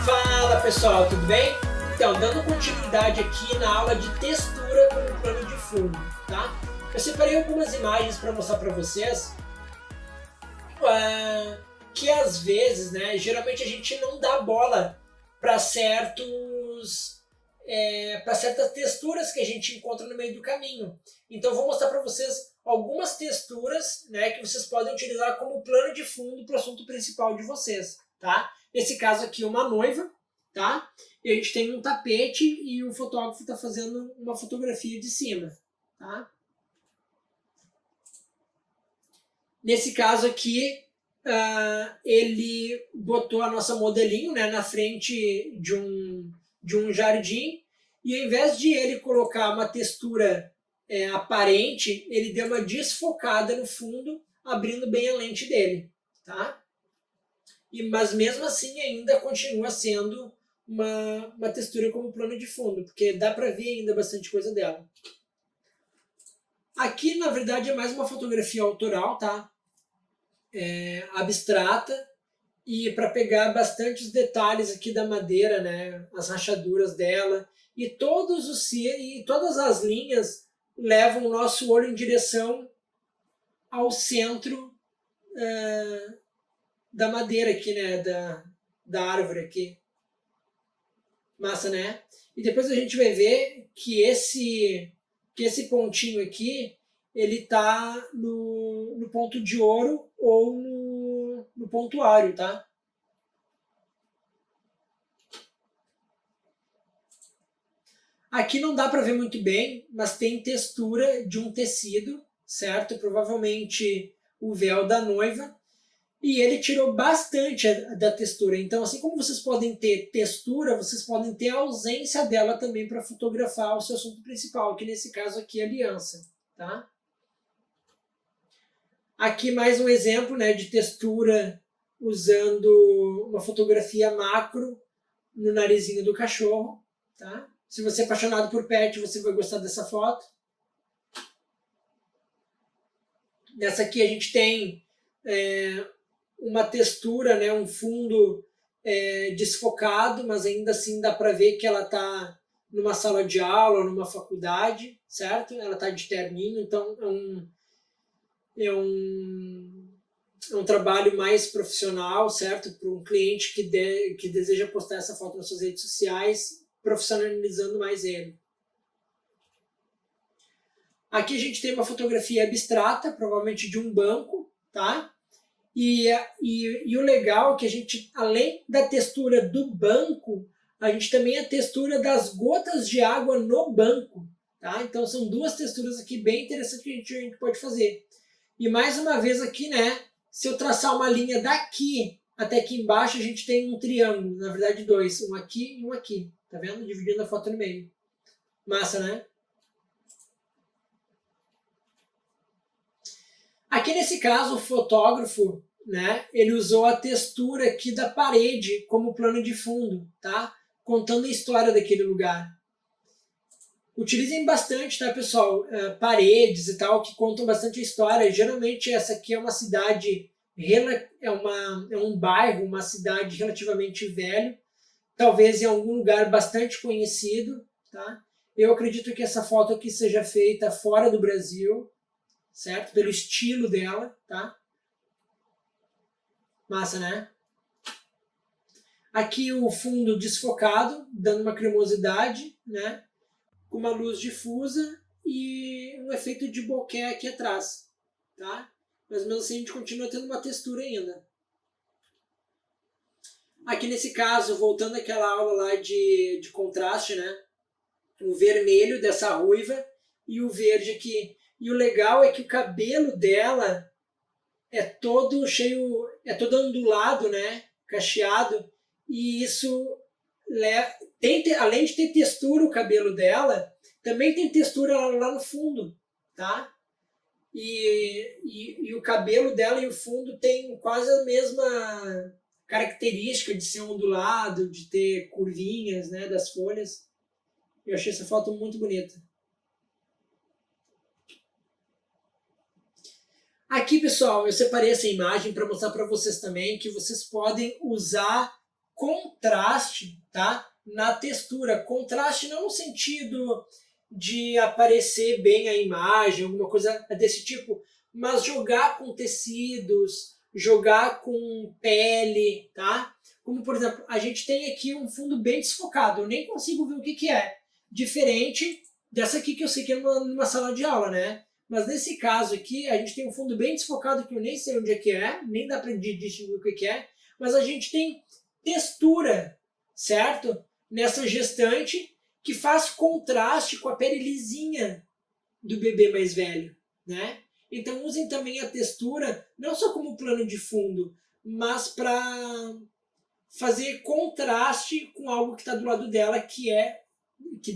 Fala pessoal, tudo bem? Então, dando continuidade aqui na aula de textura como plano de fundo, tá? Eu separei algumas imagens para mostrar para vocês que às vezes, né, geralmente a gente não dá bola para certas texturas que a gente encontra no meio do caminho. Então, eu vou mostrar para vocês algumas texturas, né, que vocês podem utilizar como plano de fundo para o assunto principal de vocês, tá? Nesse caso aqui, uma noiva, tá? E a gente tem um tapete e o fotógrafo está fazendo uma fotografia de cima, tá? Nesse caso aqui, ele botou a nossa modelinho, né, na frente de um jardim, e ao invés de ele colocar uma textura aparente, ele deu uma desfocada no fundo, abrindo bem a lente dele, tá? Mas mesmo assim ainda continua sendo uma textura como plano de fundo, porque dá para ver ainda bastante coisa dela. Aqui, na verdade, é mais uma fotografia autoral, tá? Abstrata, e para pegar bastante os detalhes aqui da madeira, né? As rachaduras dela, e todas as linhas levam o nosso olho em direção ao centro da madeira aqui, né? Da árvore aqui. Massa, né? E depois a gente vai ver que esse pontinho aqui, ele tá no ponto de ouro ou no pontuário, tá? Aqui não dá para ver muito bem, mas tem textura de um tecido, certo? Provavelmente o véu da noiva. E ele tirou bastante da textura. Então, assim como vocês podem ter textura, vocês podem ter a ausência dela também para fotografar o seu assunto principal, que nesse caso aqui é a aliança, tá? Aqui mais um exemplo, né, de textura usando uma fotografia macro no narizinho do cachorro, tá? Se você é apaixonado por pet, você vai gostar dessa foto. Nessa aqui a gente tem uma textura, né, um fundo desfocado, mas ainda assim dá para ver que ela está numa sala de aula, numa faculdade, certo? Ela está de terninho, então é um trabalho mais profissional, certo? Para um cliente que deseja postar essa foto nas suas redes sociais, profissionalizando mais ele. Aqui a gente tem uma fotografia abstrata, provavelmente de um banco, tá? E o legal é que a gente, além da textura do banco, a gente também tem a textura das gotas de água no banco, tá? Então são duas texturas aqui bem interessantes que a gente pode fazer. E mais uma vez aqui, né? Se eu traçar uma linha daqui até aqui embaixo, a gente tem um triângulo, na verdade dois, um aqui e um aqui, tá vendo? Dividindo a foto no meio. Massa, né? Aqui nesse caso, o fotógrafo, né, ele usou a textura aqui da parede como plano de fundo, tá? Contando a história daquele lugar. Utilizem bastante, tá, pessoal? Paredes e tal, que contam bastante a história. Geralmente essa aqui é uma cidade, é um bairro, uma cidade relativamente velho, talvez em algum lugar bastante conhecido, tá? Eu acredito que essa foto aqui seja feita fora do Brasil, certo? Pelo estilo dela, tá? Massa, né? Aqui o fundo desfocado, dando uma cremosidade, né? Com uma luz difusa e um efeito de bokeh aqui atrás, tá? Mas mesmo assim a gente continua tendo uma textura ainda. Aqui nesse caso, voltando àquela aula lá de contraste, né? O vermelho dessa ruiva e o verde aqui. E o legal é que o cabelo dela é todo cheio, é todo ondulado, né? Cacheado. E isso, além de ter textura o cabelo dela, também tem textura lá no fundo, tá? E o cabelo dela e o fundo tem quase a mesma característica de ser ondulado, de ter curvinhas, né, das folhas. Eu achei essa foto muito bonita. Aqui, pessoal, eu separei essa imagem para mostrar para vocês também que vocês podem usar contraste, tá? Na textura. Contraste não no sentido de aparecer bem a imagem, alguma coisa desse tipo, mas jogar com tecidos, jogar com pele, tá? Como, por exemplo, a gente tem aqui um fundo bem desfocado, eu nem consigo ver o que é. Diferente dessa aqui que eu sei que é numa sala de aula, né? Mas nesse caso aqui, a gente tem um fundo bem desfocado que eu nem sei onde é, nem dá para distinguir o que é, mas a gente tem textura, certo? Nessa gestante, que faz contraste com a pele lisinha do bebê mais velho, né? Então usem também a textura, não só como plano de fundo, mas para fazer contraste com algo que está do lado dela, que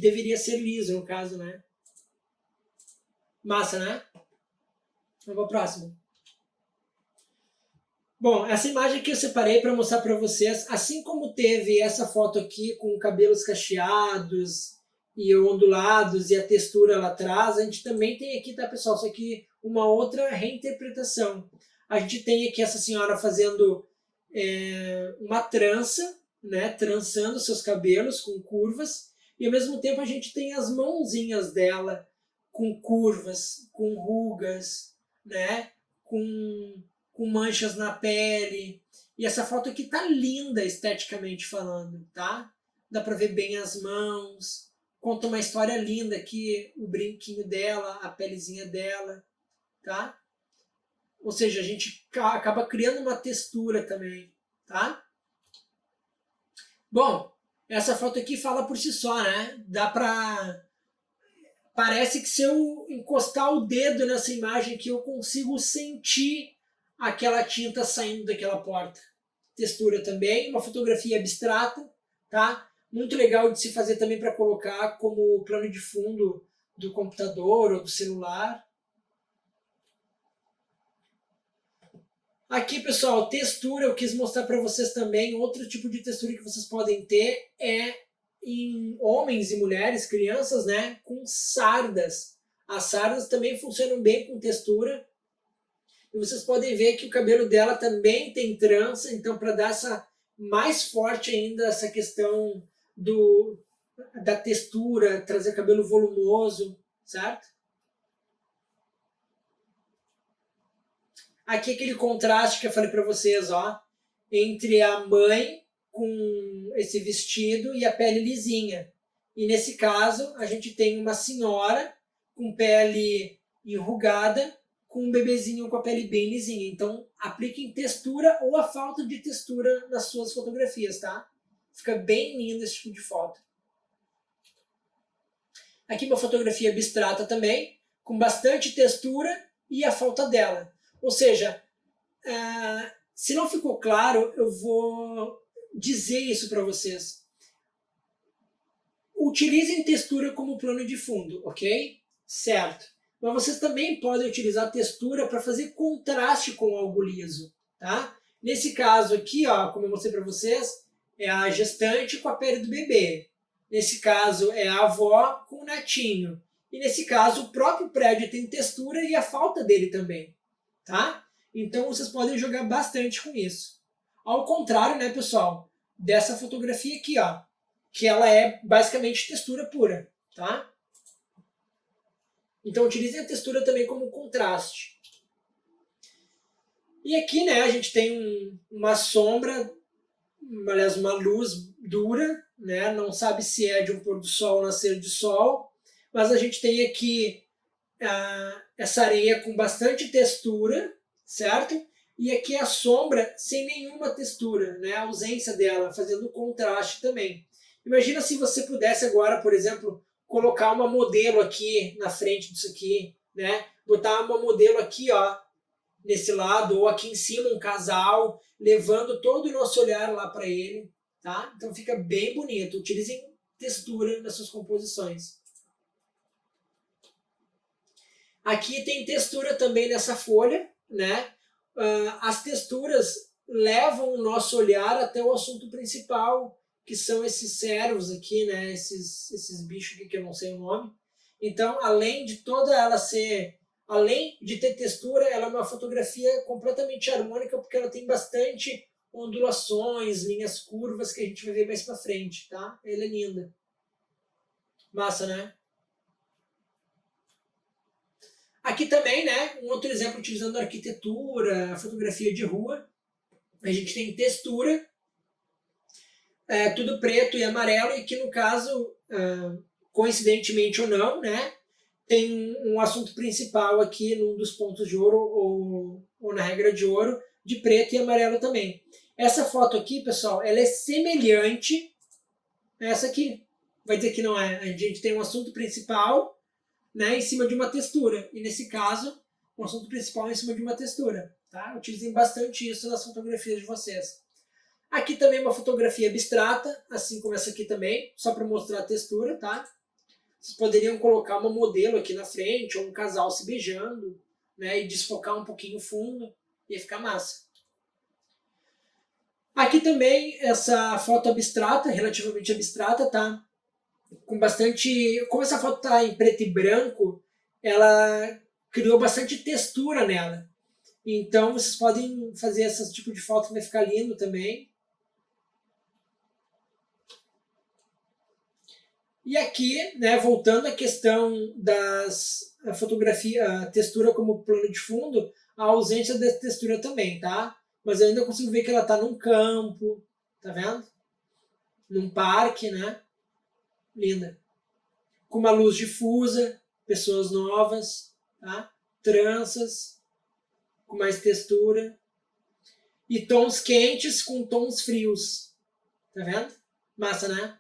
deveria ser liso, no caso, né? Massa, né? Vamos para a próxima. Bom, essa imagem aqui eu separei para mostrar para vocês, assim como teve essa foto aqui com cabelos cacheados e ondulados e a textura lá atrás, a gente também tem aqui, tá, pessoal, isso aqui uma outra reinterpretação. A gente tem aqui essa senhora fazendo uma trança, né, trançando seus cabelos com curvas, e ao mesmo tempo a gente tem as mãozinhas dela com curvas, com rugas, né, com manchas na pele. E essa foto aqui tá linda esteticamente falando, tá? Dá pra ver bem as mãos. Conta uma história linda aqui, o brinquinho dela, a pelezinha dela, tá? Ou seja, a gente acaba criando uma textura também, tá? Bom, essa foto aqui fala por si só, né? Dá pra... Parece que se eu encostar o dedo nessa imagem aqui, eu consigo sentir aquela tinta saindo daquela porta. Textura também, uma fotografia abstrata, tá? Muito legal de se fazer também para colocar como plano de fundo do computador ou do celular. Aqui, pessoal, textura, eu quis mostrar para vocês também. Outro tipo de textura que vocês podem ter é em homens e mulheres, crianças, né, com sardas. As sardas também funcionam bem com textura. E vocês podem ver que o cabelo dela também tem trança, então para dar essa mais forte ainda essa questão da textura, trazer cabelo volumoso, certo? Aqui aquele contraste que eu falei para vocês, ó, entre a mãe com esse vestido e a pele lisinha. E nesse caso, a gente tem uma senhora com pele enrugada, com um bebezinho com a pele bem lisinha. Então, apliquem textura ou a falta de textura nas suas fotografias, tá? Fica bem lindo esse tipo de foto. Aqui uma fotografia abstrata também, com bastante textura e a falta dela. Ou seja, se não ficou claro, eu vou dizer isso para vocês. Utilizem textura como plano de fundo, ok? Certo. Mas vocês também podem utilizar textura para fazer contraste com algo liso, tá? Nesse caso aqui, ó, como eu mostrei para vocês, é a gestante com a pele do bebê. Nesse caso é a avó com o netinho. E nesse caso o próprio prédio tem textura e a falta dele também, tá? Então vocês podem jogar bastante com isso. Ao contrário, né, pessoal, dessa fotografia aqui, ó, que ela é basicamente textura pura, tá? Então utilizem a textura também como contraste. E aqui, né, a gente tem uma sombra, aliás, uma luz dura, né? Não sabe se é de um pôr do sol ou nascer de sol, mas a gente tem aqui essa areia com bastante textura, certo? E aqui a sombra sem nenhuma textura, né? A ausência dela, fazendo contraste também. Imagina se você pudesse agora, por exemplo, colocar uma modelo aqui na frente disso aqui, né? Botar uma modelo aqui, ó, nesse lado, ou aqui em cima um casal, levando todo o nosso olhar lá para ele, tá? Então fica bem bonito. Utilizem textura nas suas composições. Aqui tem textura também nessa folha, né? As texturas levam o nosso olhar até o assunto principal, que são esses cervos aqui, né? Esses bichos aqui que eu não sei o nome. Então, além de toda ela ser além de ter textura, ela é uma fotografia completamente harmônica, porque ela tem bastante ondulações, linhas curvas, que a gente vai ver mais pra frente, tá? Ela é linda. Massa, né? Aqui também, né, um outro exemplo utilizando arquitetura, fotografia de rua. A gente tem textura, tudo preto e amarelo, e que no caso, coincidentemente ou não, né, tem um assunto principal aqui num dos pontos de ouro, ou na regra de ouro, de preto e amarelo também. Essa foto aqui, pessoal, ela é semelhante a essa aqui. Vai dizer que não é. A gente tem um assunto principal, né, em cima de uma textura. E nesse caso, o assunto principal é em cima de uma textura. Tá? Utilizem bastante isso nas fotografias de vocês. Aqui também uma fotografia abstrata, assim como essa aqui também, só para mostrar a textura, tá? Vocês poderiam colocar uma modelo aqui na frente, ou um casal se beijando, né, e desfocar um pouquinho o fundo, ia ficar massa. Aqui também essa foto abstrata, relativamente abstrata, tá? Com bastante... Como essa foto tá em preto e branco, ela criou bastante textura nela. Então vocês podem fazer esse tipo de foto que vai ficar lindo também. E aqui, né, voltando à questão das fotografia, a textura como plano de fundo, a ausência da textura também, tá? Mas eu ainda consigo ver que ela está num campo, tá vendo? Num parque, né? Linda. Com uma luz difusa, pessoas novas, tá? Tranças, com mais textura. E tons quentes com tons frios, tá vendo? Massa, né?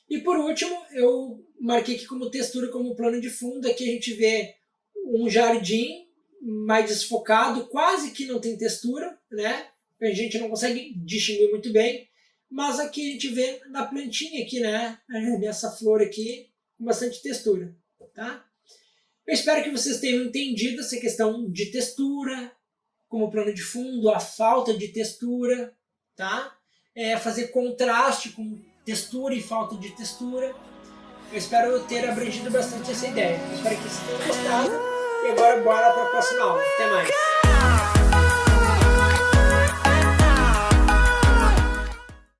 E por último, eu marquei aqui como textura, como plano de fundo. Aqui a gente vê um jardim mais desfocado, quase que não tem textura, né? A gente não consegue distinguir muito bem. Mas aqui a gente vê na plantinha aqui, né? Nessa flor aqui, com bastante textura, tá? Eu espero que vocês tenham entendido essa questão de textura, como plano de fundo, a falta de textura, tá? Fazer contraste com textura e falta de textura. Eu espero ter abrangido bastante essa ideia. Eu espero que vocês tenham gostado. E agora bora para a próxima aula. Até mais!